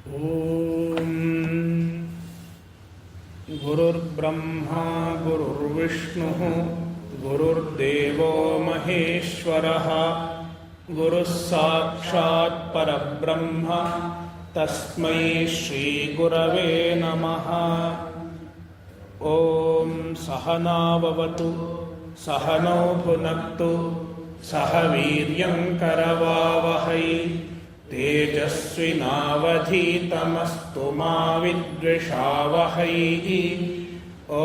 ॐ गुरुर्ब्रह्मा गुरुर्विष्णुः गुरुर्देवो महेश्वरः गुरुः साक्षात् परब्रह्म तस्मै श्रीगुरवे नमः। ॐ सहना भवतु सहनौ भुनक्तु सह वीर्यं करवावहै तेजस्विनावधीतमस्तु मा विद्विषावहै। ॐ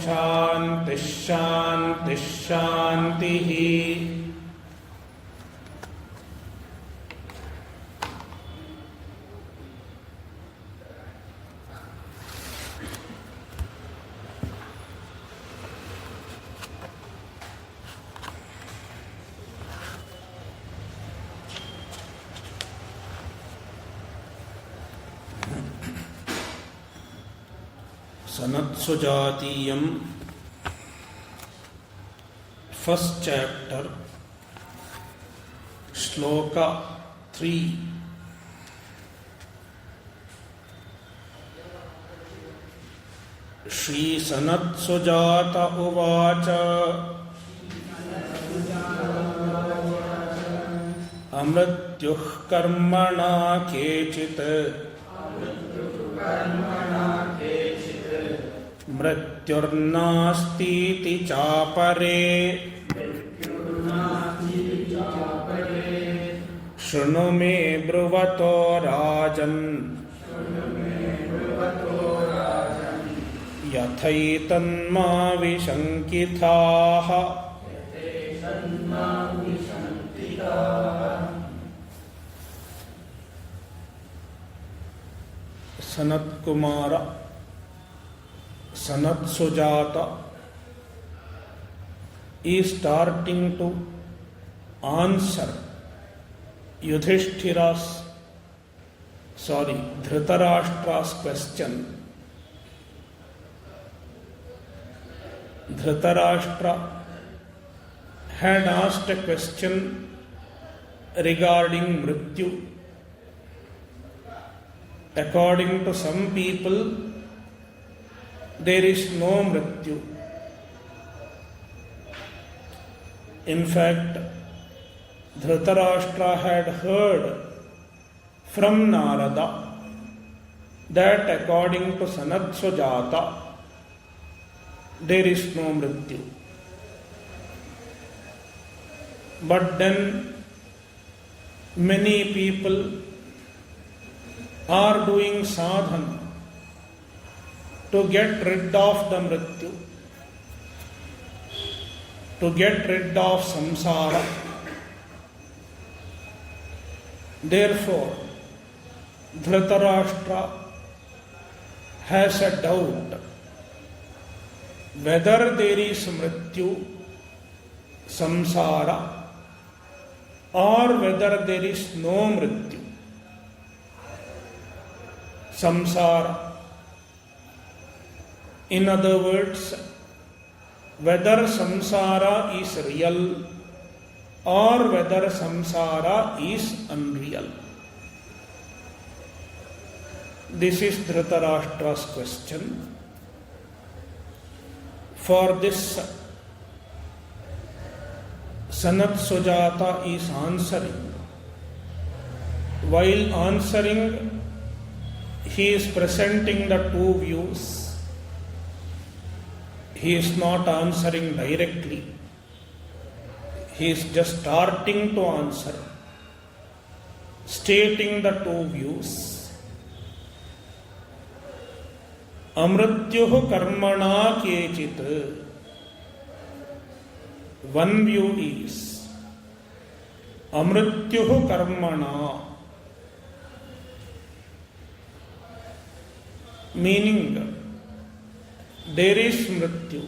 शान्तिः शान्तिः शान्तिः। Sanatsujatiyam, first chapter, Shloka 3. Shri Sanatsujata uvacha amrityuh karmana kechit मृत्युर्नास्तीति चापरे शृणु मे ब्रुवतो राजन् यथैतन्मा विशङ्किताः। Sanatkumara Sanatsujata is starting to answer Dhritarashtra's question. Dhritarashtra had asked a question regarding Mrityu. According to some people, there is no Mrityu. In fact, Dhritarashtra had heard from Narada that according to Sanatsujata, there is no Mrityu. But then many people are doing sadhana to get rid of the Mrityu, to get rid of samsara. Therefore, Dhritarashtra has a doubt whether there is Mrityu, samsara, or whether there is no Mrityu, samsara. In other words, whether samsara is real or whether samsara is unreal. This is Dhritarashtra's question. For this, Sanatsujata is answering. While answering, he is presenting the two views. He is not answering directly. He is just starting to answer, stating the two views. Amrityuh karmana kechit. One view is Amrityuh karmana, meaning there is Mrityu,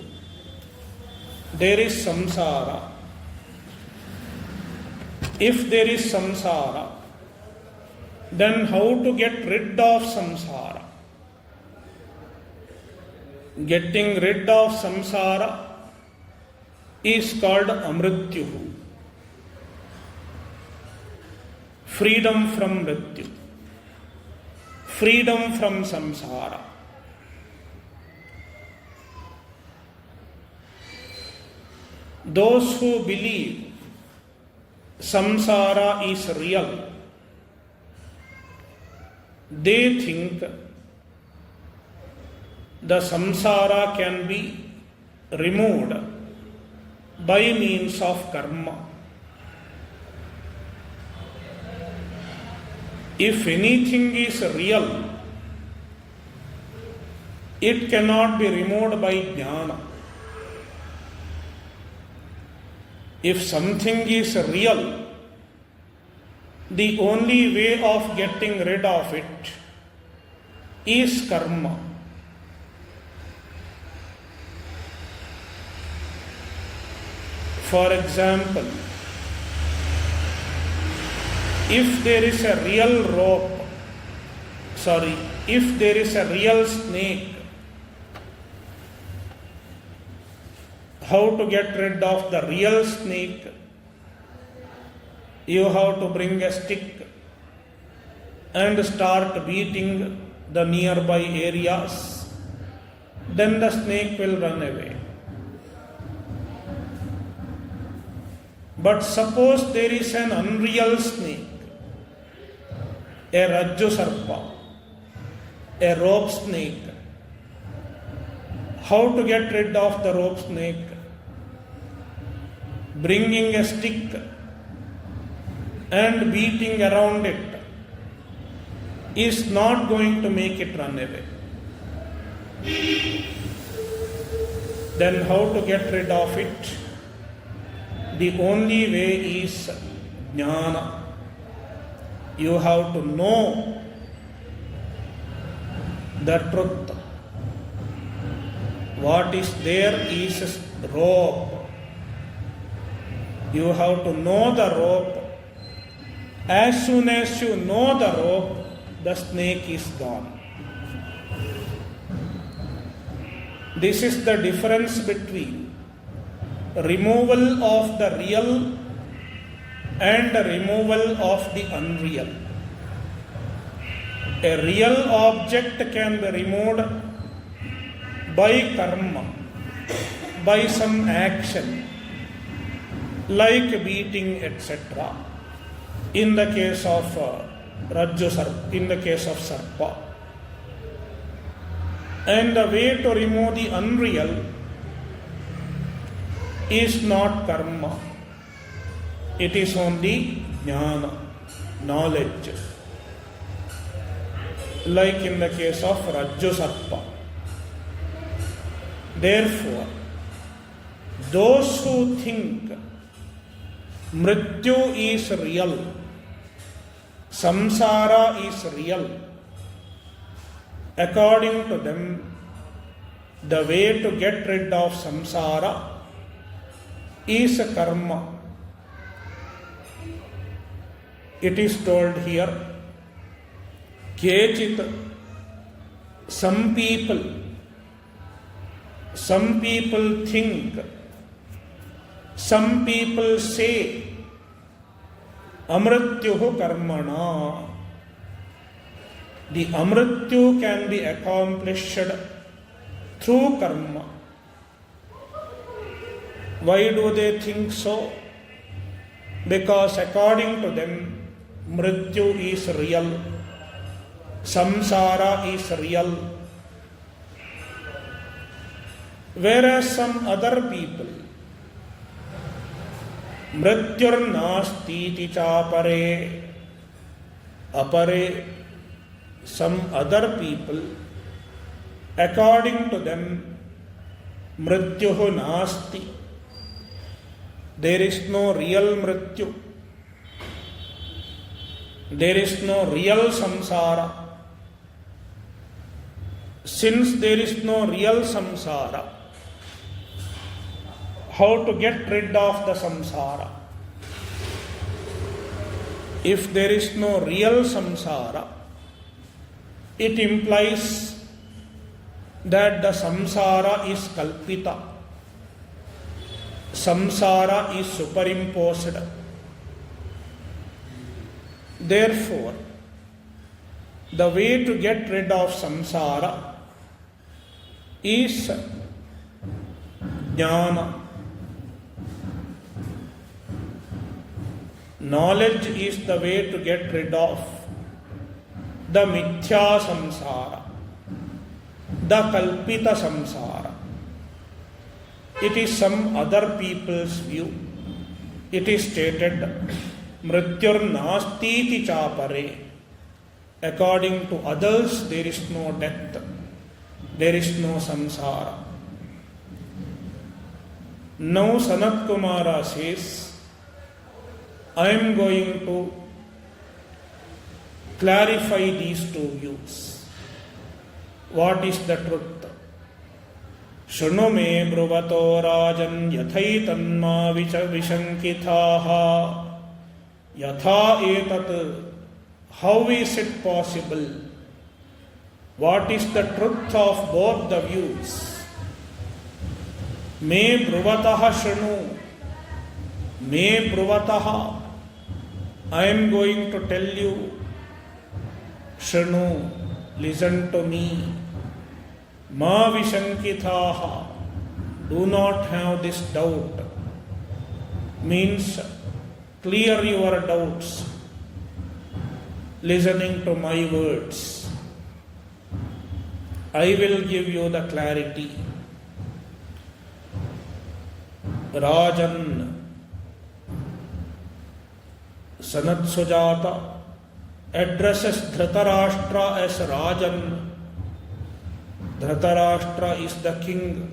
there is samsara. If there is samsara, then how to get rid of samsara? Getting rid of samsara is called amrityuhu. freedom from mrityu. freedom from samsara. Those who believe samsara is real, they think the samsara can be removed by means of karma. If anything is real, it cannot be removed by jnana. If something is real, the only way of getting rid of it is karma. For example, if there is a real if there is a real snake, how to get rid of the real snake? You have to bring a stick and start beating the nearby areas. Then the snake will run away. But suppose there is an unreal snake, a Rajju Sarpa, a rope snake. How to get rid of the rope snake? Bringing a stick and beating around it is not going to make it run away. Then how to get rid of it? The only way is jnana. You have to know the truth. What is there is rope. You have to know the rope. As soon as you know the rope, the snake is gone. This is the difference between removal of the real and removal of the unreal. A real object can be removed by karma, by some action, like beating, etc. In the case of Rajju Sarpa, in the case of Sarpa. And the way to remove the unreal is not karma. It is only jnana, knowledge. Like in the case of Rajju Sarpa. Therefore, those who think Mrityu is real, samsara is real, according to them, the way to get rid of samsara is karma. It is told here, Kechit, some people think, some people say, Amrityuhu karmana. The Amrityu can be accomplished through karma. Why do they think so? Because according to them, Mrityu is real, samsara is real. Whereas some other people, Mrityur nasti chapare, apare, some other people, according to them, Mrityuhu nasti. There is no real Mrityu. There is no real samsara. Since there is no real samsara, how to get rid of the samsara? If there is no real samsara, it implies that the samsara is kalpita. Samsara is superimposed. Therefore, The way to get rid of samsara is jnana. Knowledge is the way to get rid of the mithya samsara, the kalpita samsara. It is some other people's view. It is stated, mrityur nastiti chapare. According to others, there is no death, there is no samsara. Now Sanat Kumara says, I am going to clarify these two views. What is the truth? Shunu me bruvato rajan yathaitanma vishankithaha yatha etat. How is it possible? What is the truth of both the views? Me bruvataha shunu. Me bruvataha. I am going to tell you. Shunu. Listen to me. Ma vishankithaha. Do not have this doubt. Means clear your doubts. Listening to my words. I will give you the clarity. Rajan, Sanatsujatiya addresses Dhritarashtra as Rajan. Dhritarashtra is the king.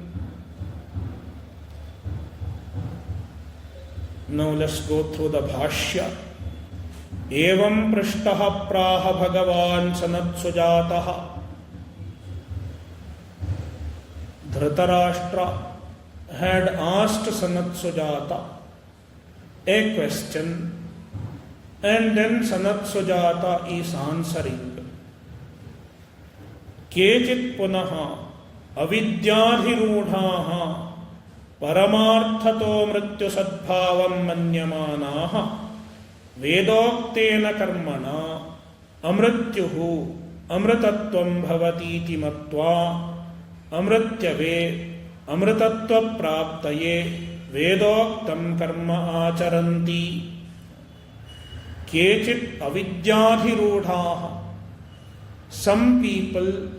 Now let's go through the Bhashya. Evam prishtaha praha bhagavan Sanatsujatiya. Dhritarashtra had asked Sanatsujatiya a question, and then Sanatsujatiya is answering. Kechit punaha avidyadhirudhaha paramarthato mrityu sadbhavam manyamanaha vedoktena karmana amrityuhu amritatvam bhavatiti matva amrityave amritatva praptaye vedoktam karma acharanti. Kechit avidyadhirudhaha. Some people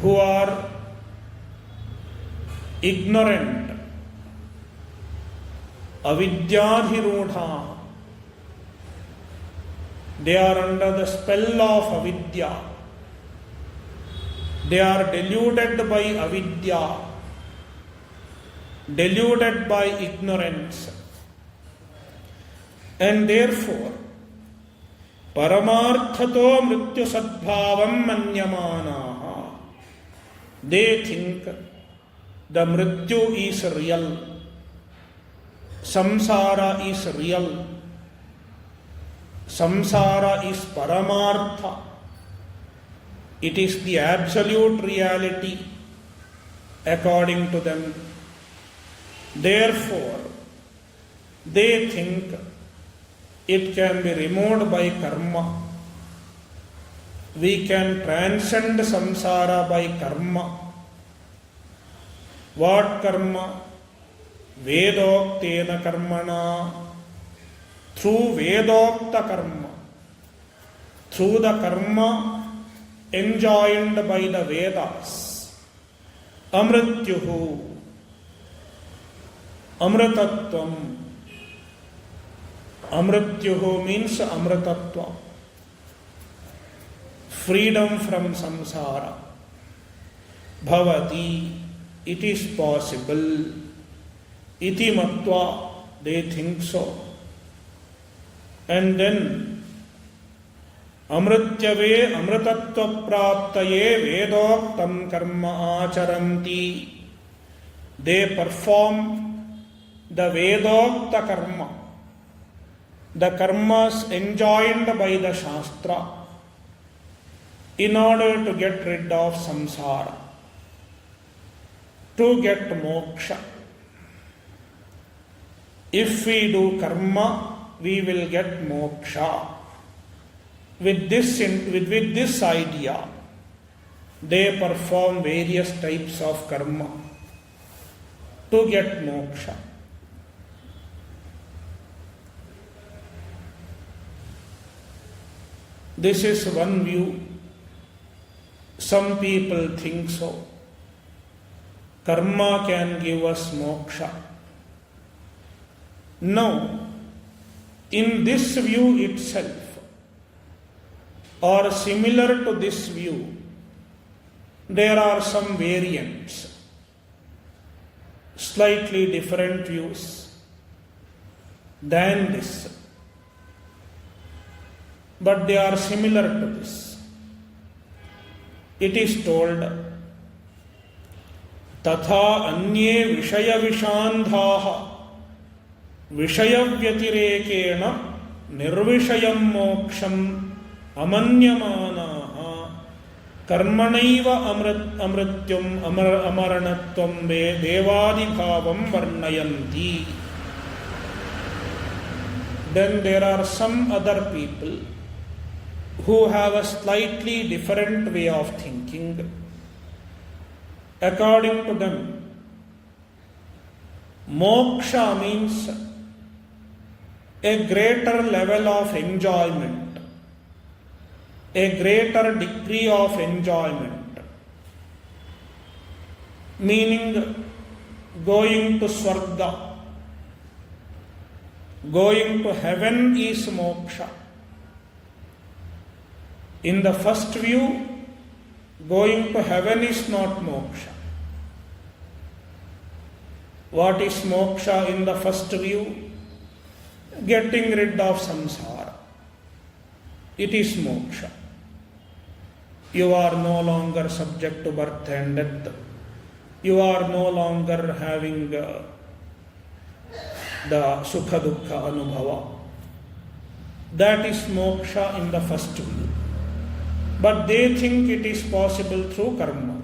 who are ignorant, avidyadhirudha, they are under the spell of avidya. They are deluded by avidya, deluded by ignorance, and therefore paramarthato mrityu sadbhavam manyamanaha. They think the mrityu is real, samsara is real, samsara is paramartha. It is the absolute reality according to them. Therefore, they think it can be removed by karma. We can transcend samsara by karma. What karma? Vedoktena karmana. Through Vedokta karma. Through the karma enjoined by the Vedas. Amrityuhu. Amritatvam. Amrityuhu means amritatva. Freedom from samsara. Bhavati. It is possible. Iti matva. They think so. And then Amrityave amritatva praptaye vedoktam karma acharanti. They perform the vedokta karma, the karmas enjoined by the Shastra, in order to get rid of samsara, to get moksha. If we do karma, we will get moksha. with this idea, they perform various types of karma to get moksha. This is one view. Some people think so. Karma can give us moksha. No. In this view itself, or similar to this view, there are some variants, slightly different views than this. But they are similar to this. It is told, Tatha anye vishaya vishandhaha vishayavyatirекena nirvishayam moksham amanyamanaha karmanaiva amrityam amaranatvam devadibhavam varnayanti. Then there are some other people who have a slightly different way of thinking. According to them, moksha means a greater level of enjoyment, a greater degree of enjoyment, meaning going to Swarga, going to heaven is moksha. In the first view, going to heaven is not moksha. What is moksha in the first view? Getting rid of samsara. It is moksha. You are no longer subject to birth and death. You are no longer having the sukha dukkha anubhava. That is moksha in the first view. But they think it is possible through karma.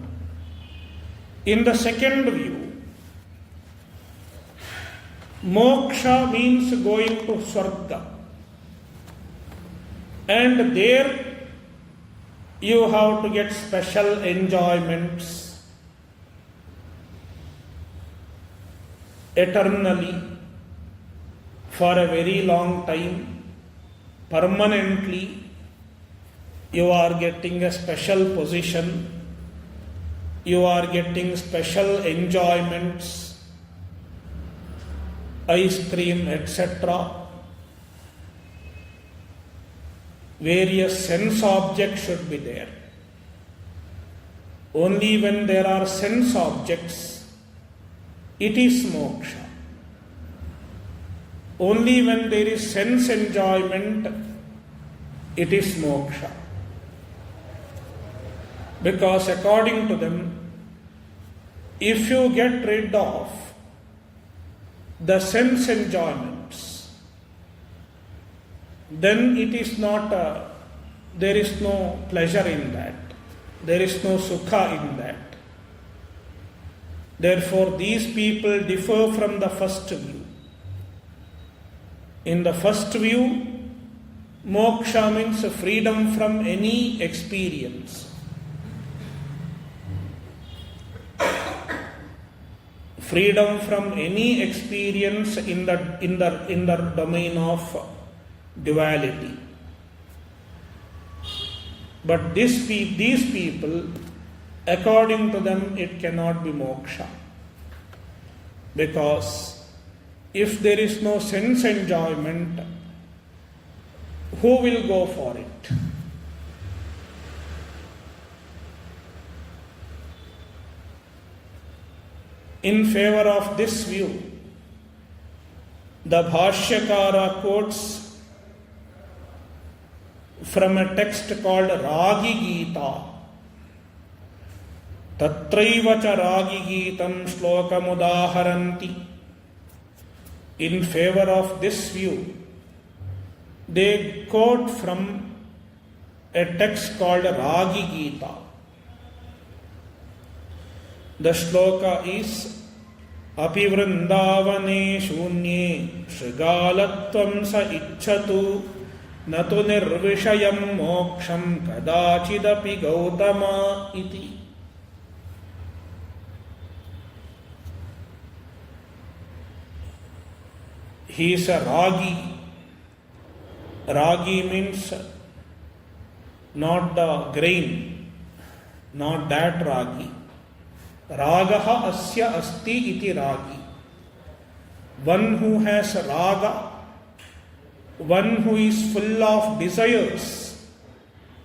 In the second view, moksha means going to Swarga. And there you have to get special enjoyments eternally, for a very long time, permanently. You are getting a special position, you are getting special enjoyments, ice cream, etc. Various sense objects should be there. Only when there are sense objects, it is moksha. Only when there is sense enjoyment, it is moksha. Because according to them, if you get rid of the sense enjoyments, then it is not there is no pleasure in that. There is no sukha in that. Therefore, these people differ from the first view. In the first view, moksha means freedom from any experience. Freedom from any experience in the domain of duality. But these people, according to them, it cannot be moksha. Because if there is no sense enjoyment, who will go for it? In favor of this view, the Bhashyakara quotes from a text called Ragi Gita. Tatraiva cha Ragi Gitam Shlokam Udaharanti. In favor of this view, they quote from a text called Ragi Gita. The shloka is Api vrindavane shunye shrigalatvam sa ichchatu न तु निर्विषयं मोक्षं कदाचिदपि गौतम इति. He is a ragi. Ragi means not the grain, not that ragi. Ragaha asya asti iti ragi. One who has raga, one who is full of desires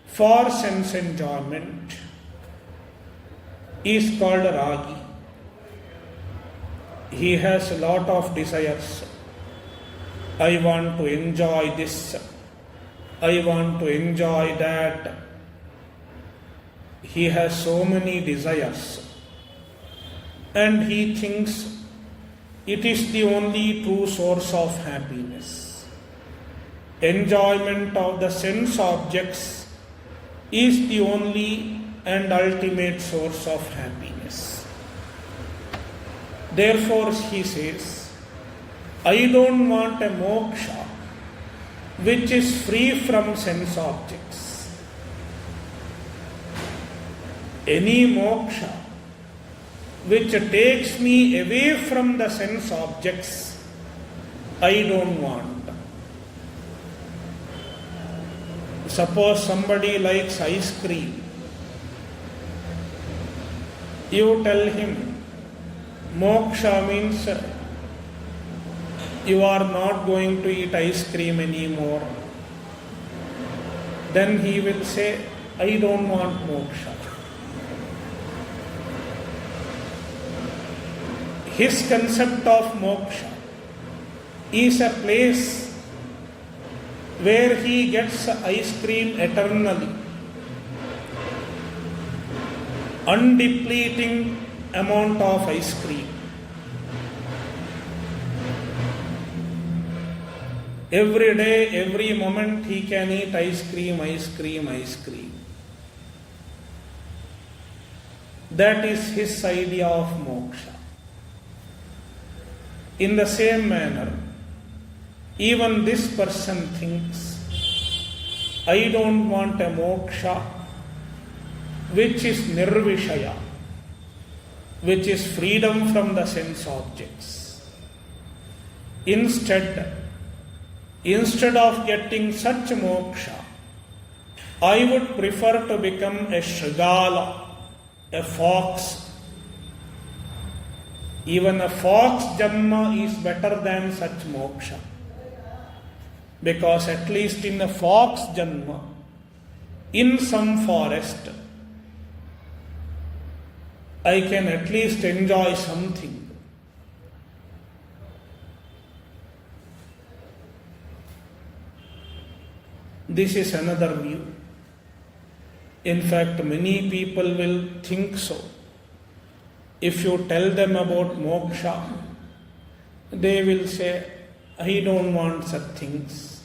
for sense enjoyment, is called ragi. He has a lot of desires. I want to enjoy this, I want to enjoy that. He has so many desires, and he thinks it is the only true source of happiness. Enjoyment of the sense objects is the only and ultimate source of happiness. Therefore, he says, I don't want a moksha which is free from sense objects. Any moksha which takes me away from the sense objects, I don't want. Suppose somebody likes ice cream. You tell him, moksha means you are not going to eat ice cream anymore. Then he will say, I don't want moksha. His concept of moksha is a place where he gets ice cream eternally, undepleting amount of ice cream. Every day, every moment he can eat ice cream, ice cream, ice cream. That is his idea of moksha. In the same manner, even this person thinks, I don't want a moksha which is nirvishaya, which is freedom from the sense objects. Instead of getting such moksha, I would prefer to become a shrigala, a fox. Even a fox janma is better than such moksha. Because at least in a fox janma, in some forest, I can at least enjoy something. This is another view. In fact, many people will think so. If you tell them about moksha, they will say, I don't want such things.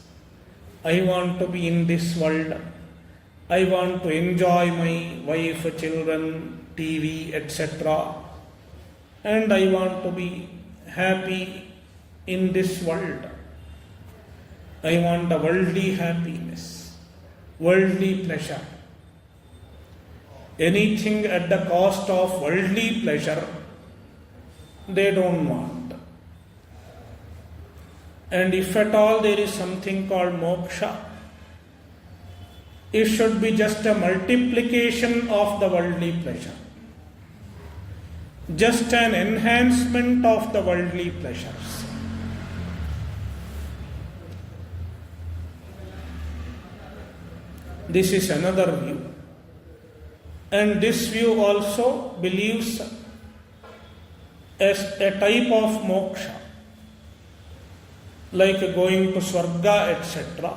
I want to be in this world. I want to enjoy my wife, children, TV, etc. And I want to be happy in this world. I want a worldly happiness, worldly pleasure. Anything at the cost of worldly pleasure, they don't want. And if at all there is something called moksha, it should be just a multiplication of the worldly pleasure, just an enhancement of the worldly pleasures. This is another view. And this view also believes as a type of moksha, like going to Swarga, etc.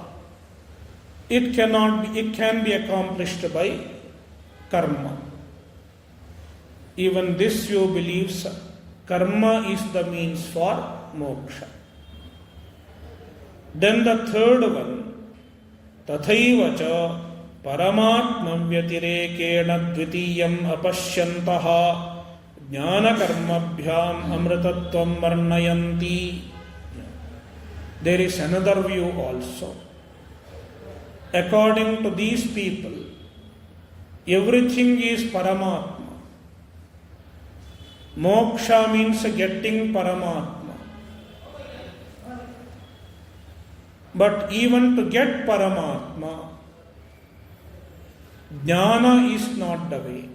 It can be accomplished by karma. Even this view believes karma is the means for moksha. Then the third one, tathaiva cha paramatmam vyatirekena dvitiyam apashyantaha jnana karmabhyam amritattvam varnayanti. There is another view also. According to these people, everything is Paramatma. Moksha means getting Paramatma. But even to get Paramatma, Jnana is not the way.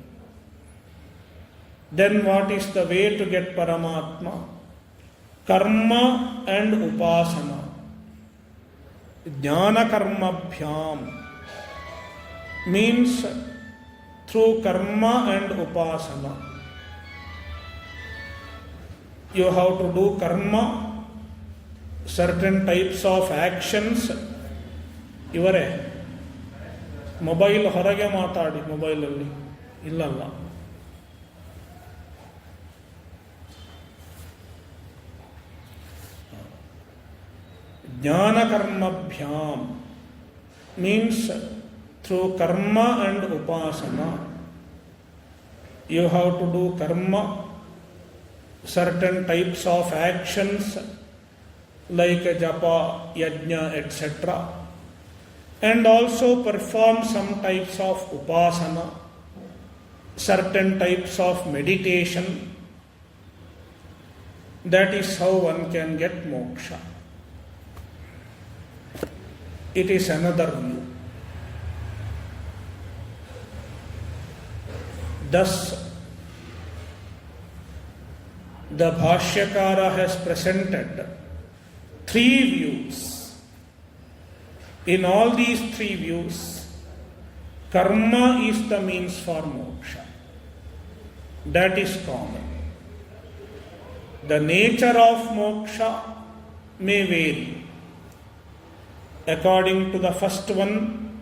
Then what is the way to get Paramatma? Karma and Upasana. Jnana karma bhyam means through karma and upasana. You have to do karma, certain types of actions. ಇವರೇ mobile ಹೊರಗೆ ಮಾತಾಡಿ, ಮೊಬೈಲಲ್ಲಿ ಇಲ್ಲಲ್ಲ. Jnana karma bhyam means through karma and upasana. You have to do karma, certain types of actions like japa, yajna, etc. And also perform some types of upasana, certain types of meditation. That is how one can get moksha. It is another view. Thus, the Bhashyakara has presented three views. In all these three views, karma is the means for moksha. That is common. The nature of moksha may vary. According to the first one,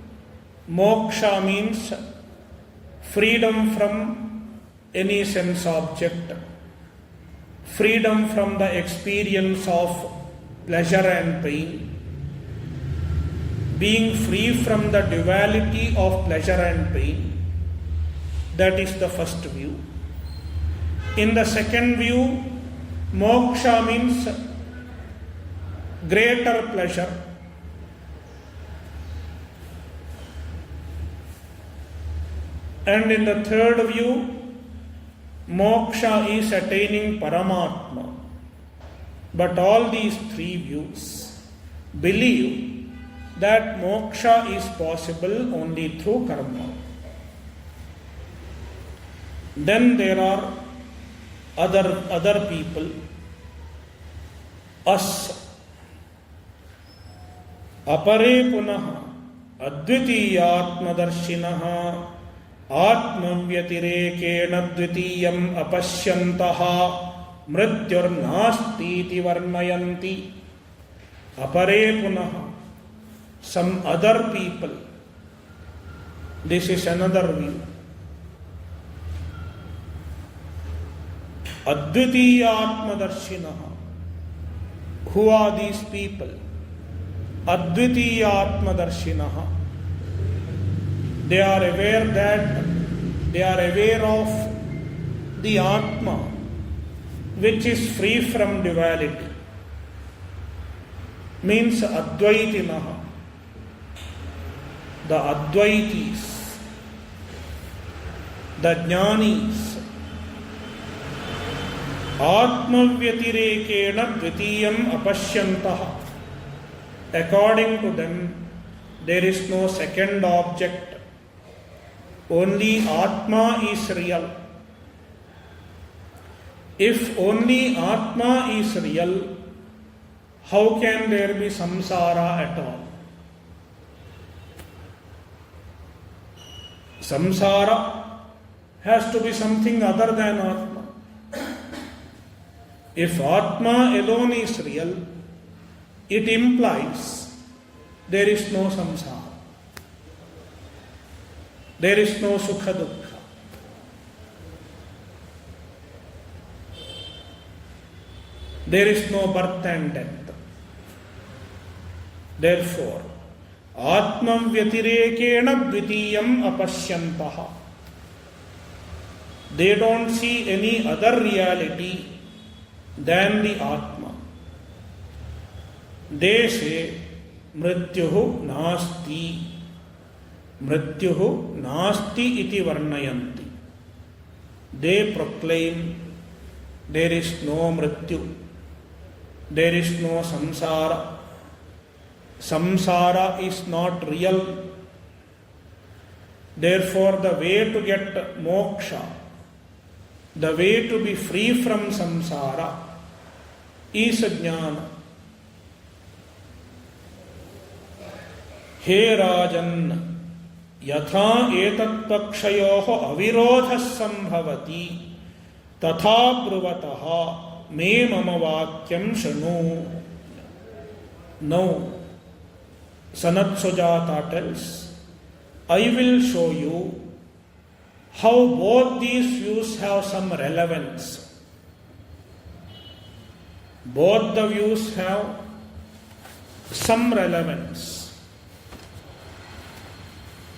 moksha means freedom from any sense object, freedom from the experience of pleasure and pain, being free from the duality of pleasure and pain. That is the first view. In the second view, moksha means greater pleasure. And in the third view, moksha is attaining Paramatma. But all these three views believe that moksha is possible only through karma. Then there are other people, us. Apare punaha advitiyatmadarshinaha आत्मव्यतिरेकेण द्वितीयम् अपश्यन्तः मृत्युर्नास्तीति वर्णयन्ति. अपरे पुनः, some other people. This is another view. Advitiyatmadarshinaha. Who are these people? Advitiyatmadarshinaha. They are aware of the Atma, which is free from duality. Means Advaitinaha. The Advaitis, the Jnanis. Atmavyatirekena dvitiyam apashyantaha. According to them, there is no second object. Only Atma is real. If only Atma is real, how can there be samsara at all? Samsara has to be something other than Atma. If Atma alone is real, it implies there is no samsara. There is no sukha dukkha. There is no birth and death. Therefore, Atmam vyatirekena dvitiyam apashyantaha. They don't see any other reality than the Atma. They say, mrityuhu nasti. Mrityuhu nasti iti varnayanti. They proclaim there is no Mrityu, there is no samsara. Samsara is not real. Therefore, the way to get moksha, the way to be free from samsara is jnana. He Rajan, yatha etat pakshayoho avirodhas sambhavati tatha bruvataha me mama vakyam shanu. Now, Sanatsujatiya tells, I will show you how both these views have some relevance. Both the views have some relevance.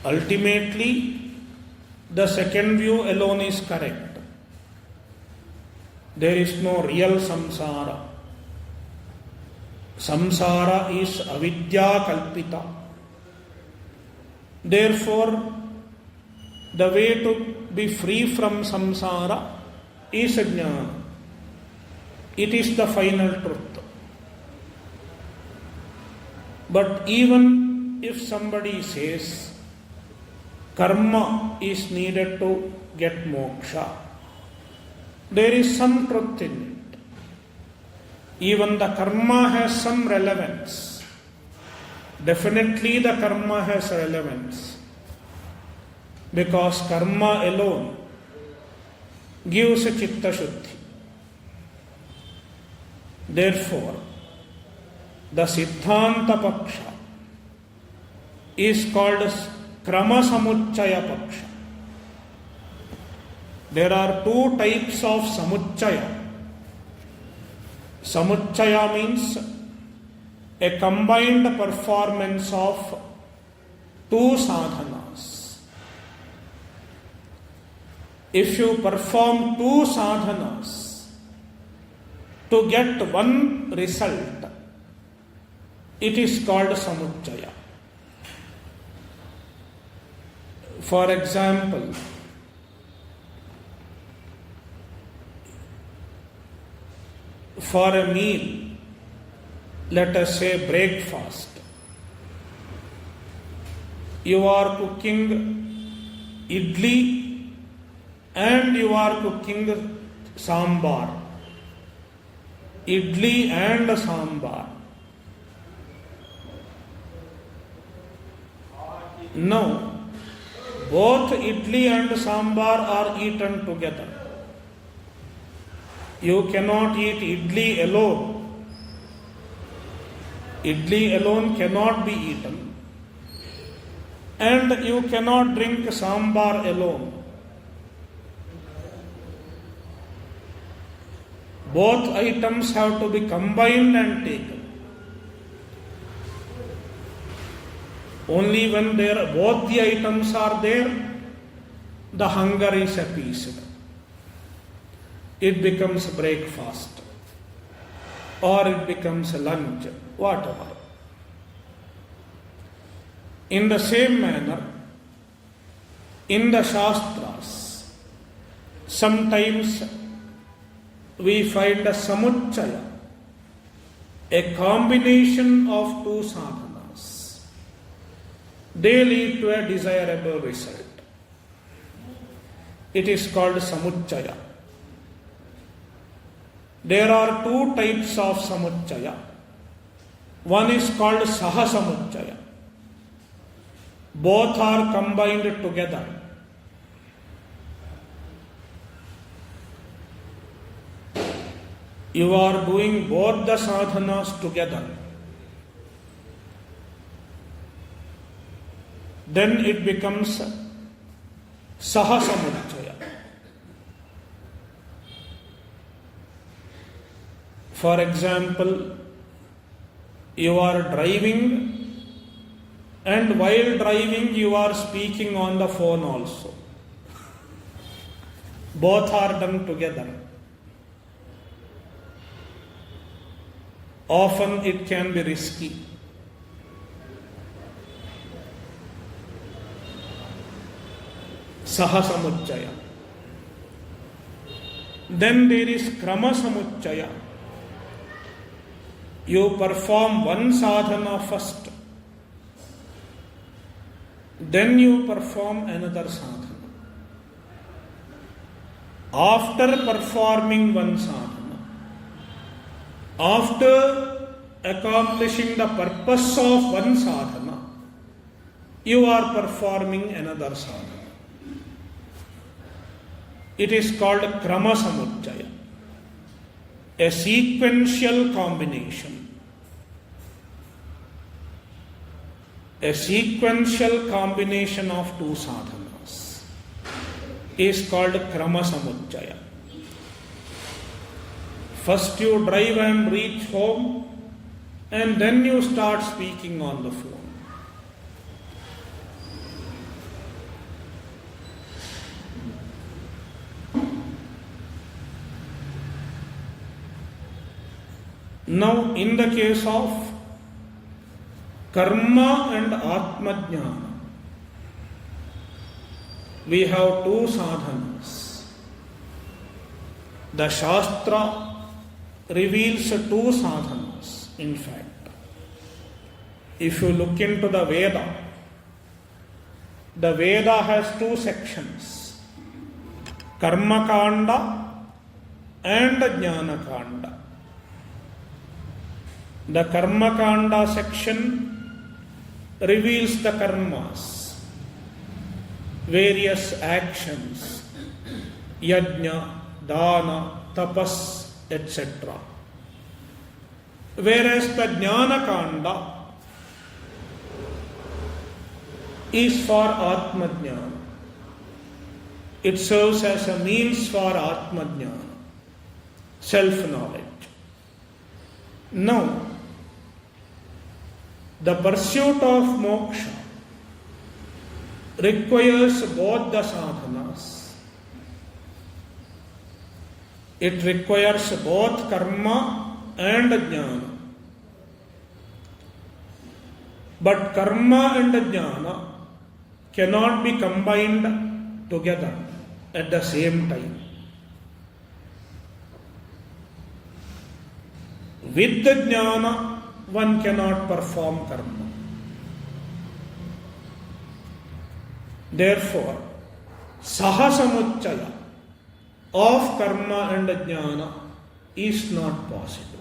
Ultimately, the second view alone is correct. There is no real samsara. Samsara is avidya kalpita. Therefore, the way to be free from samsara is jnana. It is the final truth. But even if somebody says karma is needed to get moksha, there is some truth in it. Even the karma has some relevance. Definitely the karma has relevance. Because karma alone gives a chitta shuddhi. Therefore, the Siddhanta Paksha is called Krama Samuchchaya Paksha. There are two types of Samuchchaya. Samuchchaya means a combined performance of two sadhanas. If you perform two sadhanas to get one result, it is called Samuchchaya. For example, for a meal, let us say breakfast, you are cooking idli and you are cooking sambar. Idli and sambar. Now, both idli and sambar are eaten together. You cannot eat idli alone. Idli alone cannot be eaten. And you cannot drink sambar alone. Both items have to be combined and taken. Only when both the items are there, the hunger is appeased. It becomes breakfast or it becomes lunch, whatever. In the same manner, in the Shastras, sometimes we find a samuchchaya, a combination of two sadhanas. They lead to a desirable result. It is called samuchchaya. There are two types of samuchchaya. One is called sahasamuchchaya. Both are combined together. You are doing both the sadhanas together. Then it becomes sahasamuchchaya. For example, you are driving and while driving you are speaking on the phone also. Both are done together. Often it can be risky. Sahasamuchaya. Then there is Kramasamuchaya. You perform one sadhana first, then you perform another sadhana. After performing one sadhana, after accomplishing the purpose of one sadhana, you are performing another sadhana. It is called Kramasamuchaya, a sequential combination. A sequential combination of two sadhanas is called Kramasamuchaya. First you drive and reach home, and then you start speaking on the phone. Now, in the case of Karma and Atmajnana, we have two sadhanas. The Shastra reveals two sadhanas, in fact. If you look into the Veda has two sections, Karma Kanda and Jnana Kanda. The Karma Kanda section reveals the karmas, various actions, yajna, dana, tapas, etc. Whereas the Jnana Kanda is for Atmajnana. It serves as a means for Atmajnana, self-knowledge. Now, the pursuit of moksha requires both the sadhanas. It requires both karma and jnana. But karma and jnana cannot be combined together at the same time. With the jnana, one cannot perform karma. Therefore, sahasamuchaya of karma and jnana is not possible.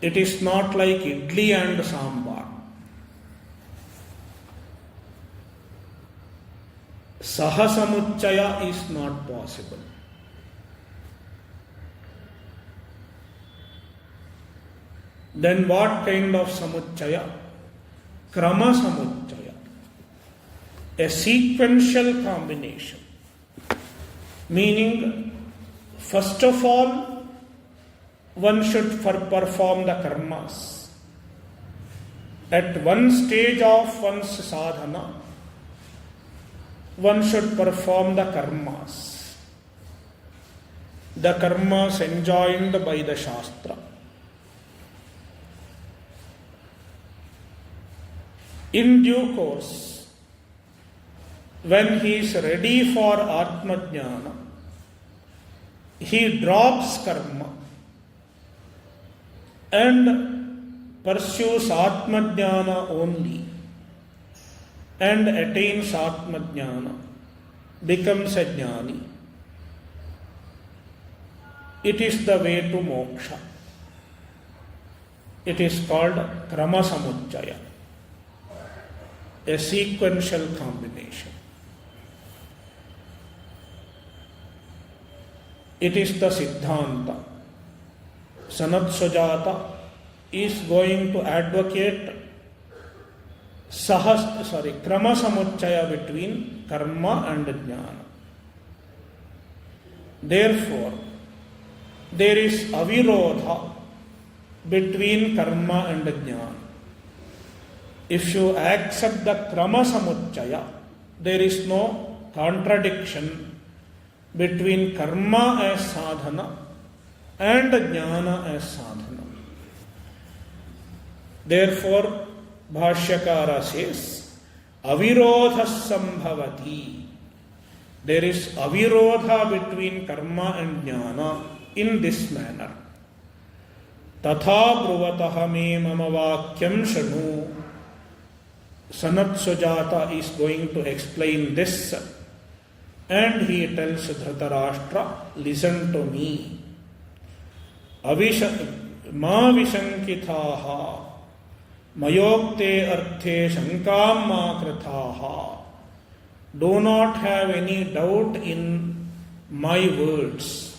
It is not like idli and sambar. Sahasamuchaya is not possible. Then what kind of samuchaya? Krama samuchaya. A sequential combination. Meaning, first of all, one should perform the karmas. At one stage of one's sadhana, one should perform the karmas. The karmas enjoined by the Shastra. In due course, when he is ready for Atmajnana, he drops karma and pursues Atmajnana only and attains Atmajnana, becomes a jnani. It is the way to moksha. It is called Kramasamuchaya, a sequential combination. It is the Siddhanta. Sanatsujatiya is going to advocate Kramasamuchaya between karma and jnana. Therefore, there is avirodha between karma and jnana. If you accept the Kramasamuchaya, there is no contradiction between karma as sadhana and jnana as sadhana. Therefore, Bhashyakara says, avirodha sambhavati. There is avirodha between karma and jnana in this manner. Tatha bruvataha me mama vakyam shanu. Sanatsujatiya is going to explain this, and he tells Dhritarashtra, listen to me. Ma vishankithaha mayokte arthe shankam ma krithaha. Do not have any doubt in my words.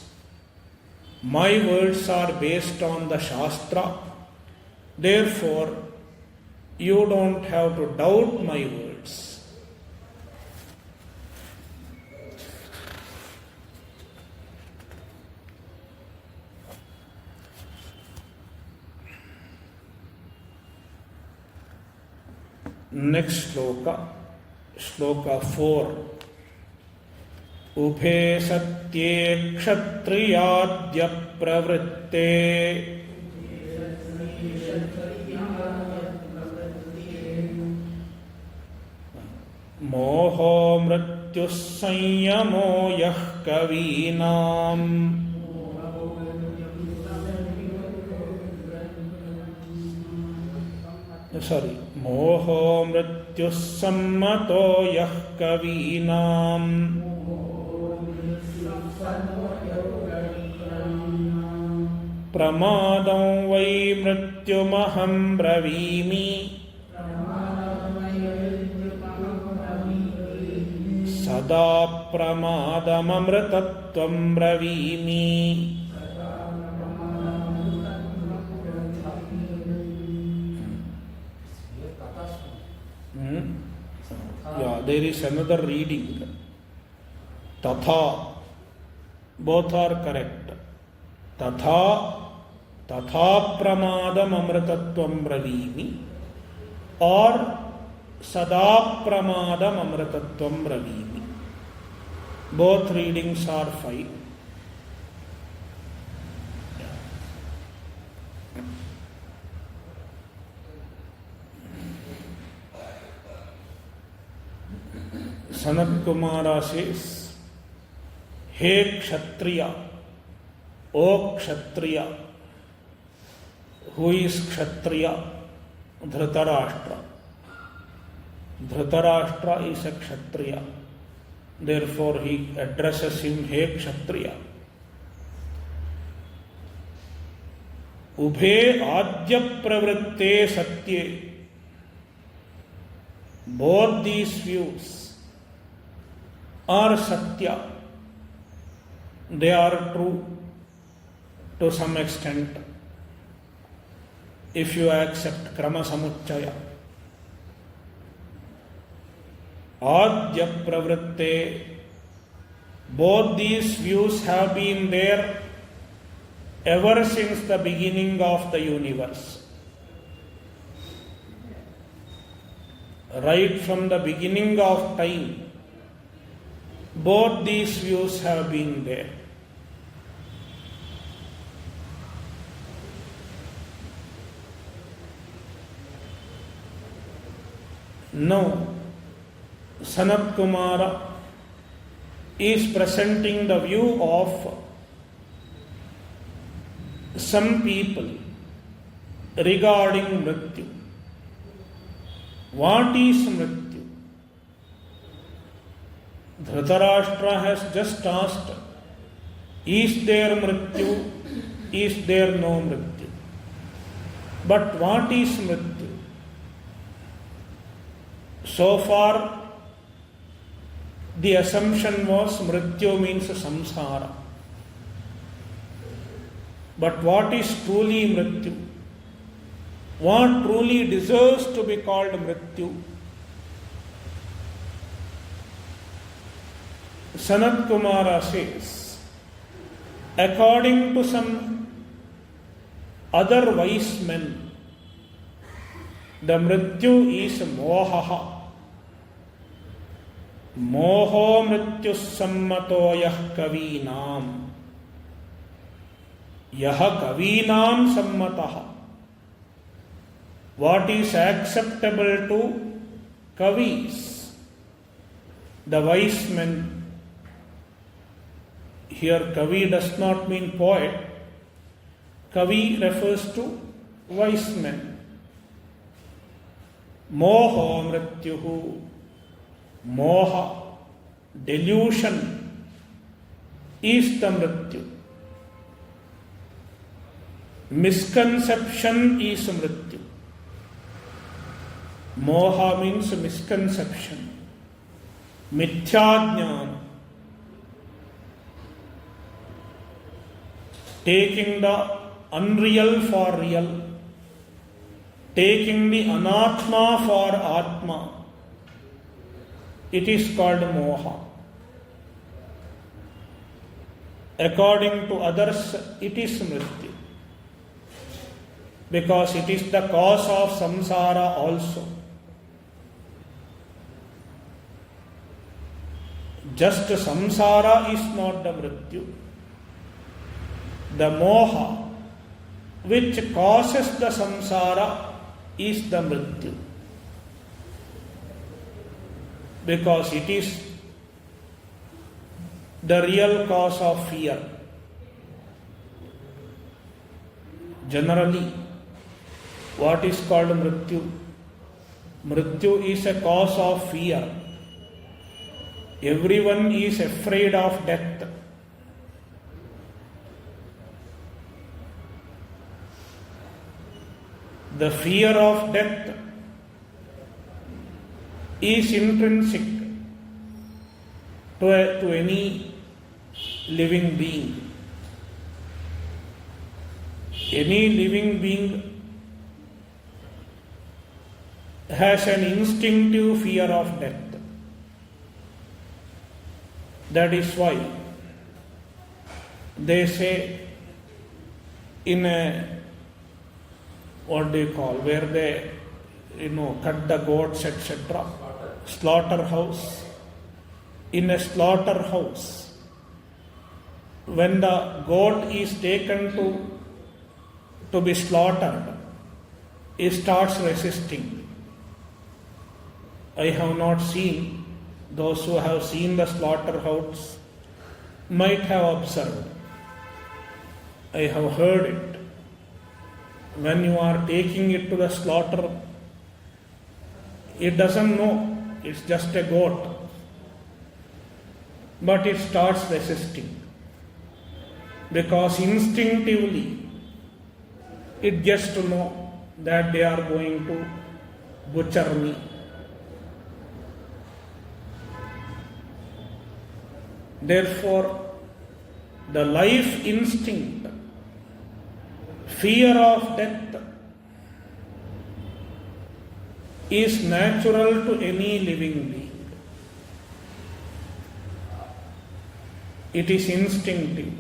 My words are based on the Shastra. Therefore, you don't have to doubt my words. Next shloka, shloka 4. Ubhe satye kshatriyadya pravritte moho mrityus sanyamo yah kavinam. Moho mrityus sammato yah kavinam. Pramadam vai mrityumaham bravimi. Sada pramadam amritatvam bravimi. Yeah, there is another reading. Tatha. Both are correct. Tatha pramadam amritatvam bravimi, or sada pramadam amritatvam bravimi. Both readings are fine. Sanat Kumara says, He Kshatriya, O Kshatriya. Who is Kshatriya? Dhritarashtra. Dhritarashtra is a Kshatriya. Therefore he addresses him, He Kshatriya. Ubhe adya pravritte satye. Both these views are satya. They are true to some extent if you accept krama samuccaya. Adya pravritte. Both these views have been there ever since the beginning of the universe. Right from the beginning of time, both these views have been there. Now, Sanat Kumara is presenting the view of some people regarding Mrityu. What is Mrityu? Dhritarashtra has just asked, is there Mrityu? Is there no Mrityu? But what is Mrityu? So far, the assumption was Mrityu means samsara. But what is truly Mrityu? What truly deserves to be called Mrityu? Sanat Kumara says, according to some other wise men, the Mrityu is mohaha. Moho mrityus sammato yah kavinam. Yah kavinam sammataha. What is acceptable to Kavis, the wise men. Here Kavi does not mean poet. Kavi refers to wise men. Moha mrityuhu. Moha, delusion, is the mrityu. Misconception is mrityu. Moha means misconception. Mithya-jnana. Taking the unreal for real. Taking the anatma for atma. It is called moha. According to others, it is mrityu. Because it is the cause of samsara also. Just samsara is not the mrityu. The moha which causes the samsara is the mrityu. Because it is the real cause of fear. Generally, what is called mrityu? Mrityu is a cause of fear. Everyone is afraid of death. The fear of death is intrinsic to any living being. Any living being has an instinctive fear of death. That is why they say in a, what do you call, where they cut the goats, etc. Slaughterhouse. In a slaughterhouse, when the goat is taken to be slaughtered, it starts resisting. I have not seen. Those who have seen the slaughterhouse might have observed. I have heard it. When you are taking it to the slaughter, it doesn't know, it's just a goat. But it starts resisting. Because instinctively, it gets to know that they are going to butcher me. Therefore, the life instinct, fear of death, is natural to any living being. It is instinctive.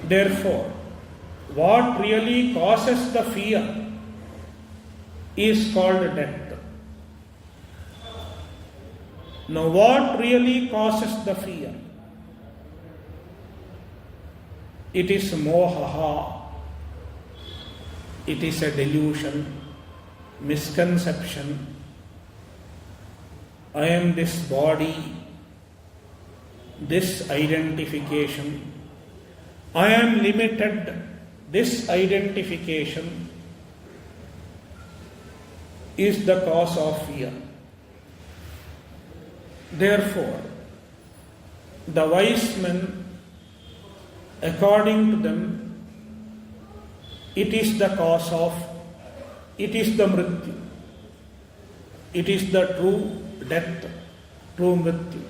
Therefore, what really causes the fear is called death. Now, what really causes the fear? It is mohaha. It is a delusion, misconception. I am this body, this identification. I am limited, this identification is the cause of fear. Therefore, the wise men, according to them, it is the cause of, it is the mrityu. It is the true death, true mrityu.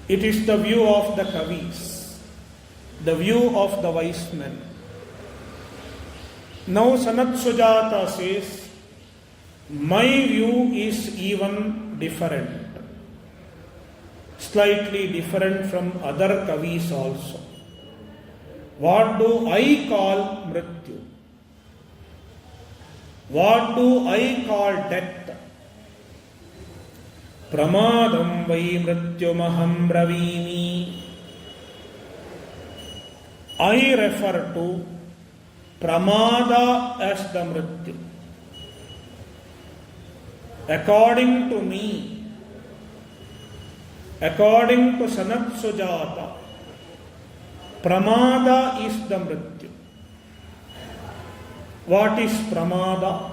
It is the view of the Kavis, the view of the wise men. Now Sanatsujatiya says, my view is even different, slightly different from other Kavis also. What do I call mrityu? What do I call death? Pramadam vai mrityumaham bravimi. I refer to pramada as the mrityu. According to me, according to Sanatsujatiya, pramada is the mrityu. What is pramada?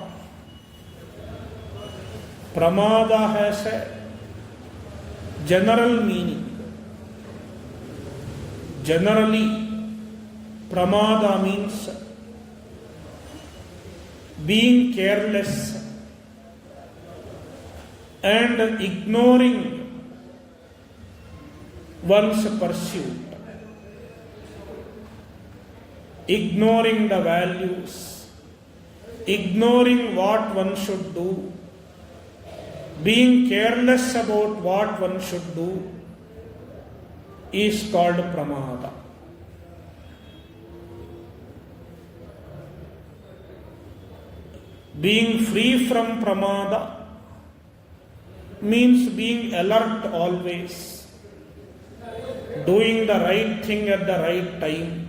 Pramada has a general meaning. Generally, pramada means being careless and ignoring one's pursuit, ignoring the values, ignoring what one should do, being careless about what one should do is called pramada. Being free from pramada means being alert always, doing the right thing at the right time,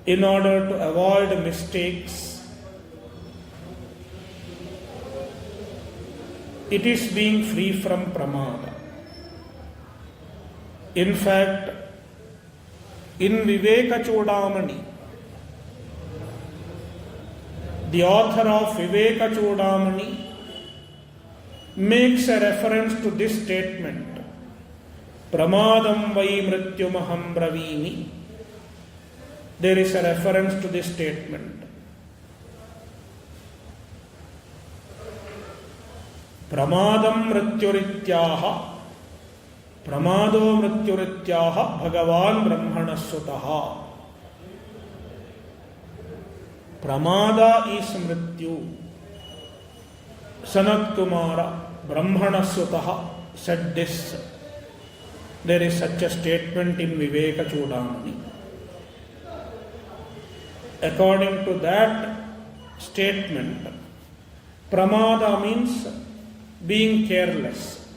in order to avoid mistakes. It is being free from pramada. In fact, in Viveka Chudamani, the author of Viveka Chudamani makes a reference to this statement, Pramadam vai mrityumaham bravimi. There is a reference to this statement. Pramadam mrityurityaha, pramado mrityurityaha bhagavan brahmanasutaha. Pramada is mrityu. Sanat Kumara Brahmanasutaha said this. There is such a statement in Viveka Chudamani. According to that statement, pramada means being careless.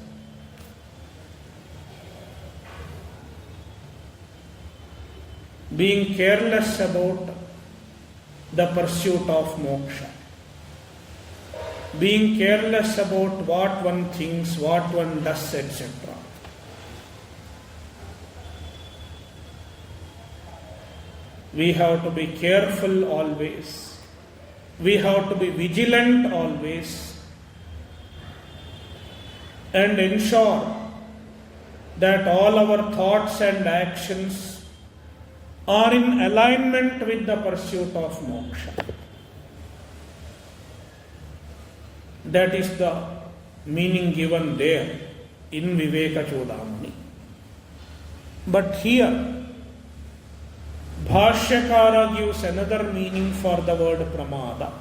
Being careless about the pursuit of moksha. Being careless about what one thinks, what one does, etc. We have to be careful always. We have to be vigilant always and ensure that all our thoughts and actions are in alignment with the pursuit of moksha. That is the meaning given there in Viveka Chudamani. But here, Bhashyakara gives another meaning for the word pramada.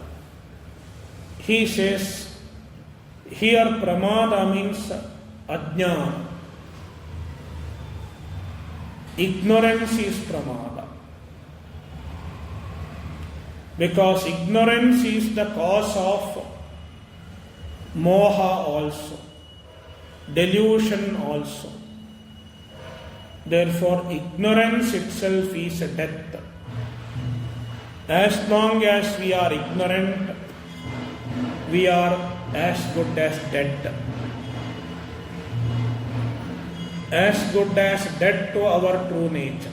He says, here pramada means ajnana. Ignorance is pramada. Because ignorance is the cause of moha also, delusion also. Therefore, ignorance itself is a death. As long as we are ignorant, we are as good as dead. As good as dead to our true nature.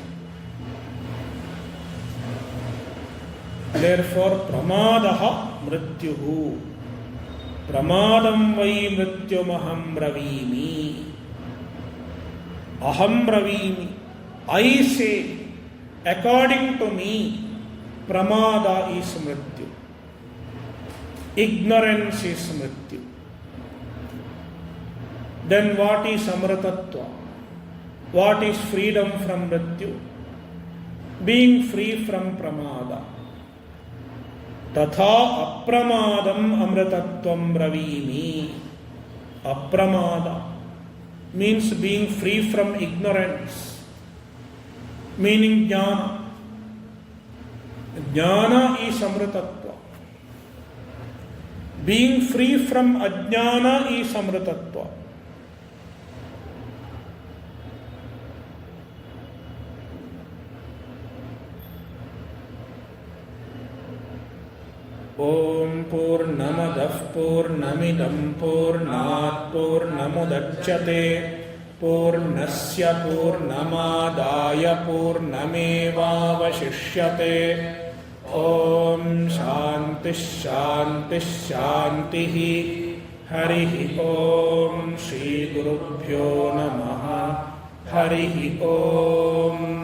Therefore, pramadaha mrityuhu. Pramadam vai mrityumaham bravimi. Aham bravimi. I say, according to me, pramada is mrityu. Ignorance is mrityu. Then what is amritatva? What is freedom from mrityu? Being free from pramada. Tatha apramadam amritatvam bravimi. Apramada means being free from ignorance, meaning jnana. Jnana is amritatva. Being free from ajnana is amritatva. ॐ पूर्णमदः पूर्णमिदं पूर्णात् पूर्णमुदच्यते पूर्णस्य पूर्णमादाय पूर्णमेवावशिष्यते ॐ शान्तिः शान्तिः शान्तिः हरिः ॐ श्रीगुरुभ्यो नमः हरिः ॐ